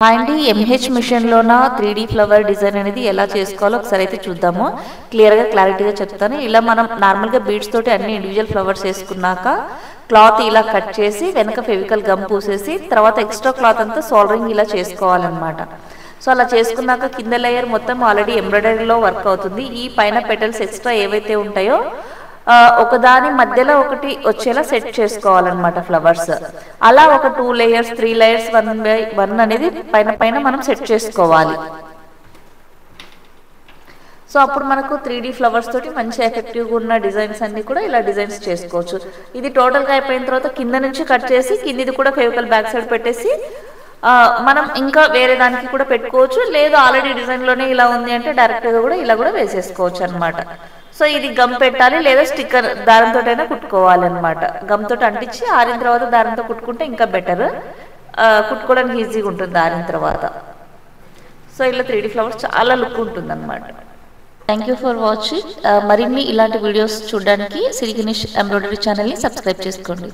అండి MH మిషన్లోన 3D flower design అనేది ఎలా చేసుకోవాలో ఒకసారి అయితే చూద్దాము. క్లారిటీగా చెప్తాను. ఇలా మనం నార్మల్గా బీడ్స్ తోటి అన్ని ఇండివిజువల్ ఫ్లవర్స్ వేసుకున్నాక క్లాత్ ఇలా కట్ చేసి వెనక ఫెవికల్ గమ్ పూసేసి తర్వాత ఎక్స్ట్రా క్లాత్ అంతా సోల్డరింగ్ ఇలా చేసుకోవాలన్నమాట. సో అలా చేసుకున్నాక కింద లేయర్ మొత్తం ఆల్రెడీ ఎంబ్రాయిడరీలో వర్క్ అవుతుంది. ఈ పైన పెటల్స్ ఎక్స్ట్రా ఏవైతే ఉంటాయో ఒకదాని మధ్యలో ఒకటి వచ్చేలా సెట్ చేసుకోవాలన్నమాట ఫ్లవర్స్. అలా ఒక 2 లేయర్స్ 3 లేయర్స్ 1 by 1 అనేది పైన మనం సెట్ చేసుకోవాలి. సో అప్పుడు మనకు 3D ఫ్లవర్స్ తోటి మంచి ఎఫెక్టివ్గా ఉన్న డిజైన్స్ అన్ని కూడా ఇలా డిజైన్స్ చేసుకోవచ్చు. ఇది టోటల్గా అయిపోయిన తర్వాత కింద నుంచి కట్ చేసి కిందిది కూడా ఫెవికల్ బ్యాక్ సైడ్ పెట్టేసి మనం ఇంకా వేరే దానికి కూడా పెట్టుకోవచ్చు. లేదు ఆల్రెడీ డిజైన్లోనే ఇలా ఉంది అంటే డైరెక్ట్గా కూడా ఇలా కూడా వేసేసుకోవచ్చు అనమాట. సో ఇది గమ్ పెట్టాలి లేదా స్టిక్కర్ దారంతో అయినా కుట్టుకోవాలన్నమాట. గమ్తో అంటించి ఆరిన తర్వాత దారంతో కుట్టుకుంటే ఇంకా బెటర్, కుట్టుకోవడానికి ఈజీగా ఉంటుంది ఆరిన తర్వాత. సో ఇలా 3D ఫ్లవర్స్ చాలా లుక్ ఉంటుంది అనమాట. Thank you for watching. మరిన్ని ఇలాంటి వీడియోస్ చూడడానికి సిరి గణేష్ ఎంబ్రాయిడరీ ఛానల్ని సబ్స్క్రైబ్ చేసుకోండి.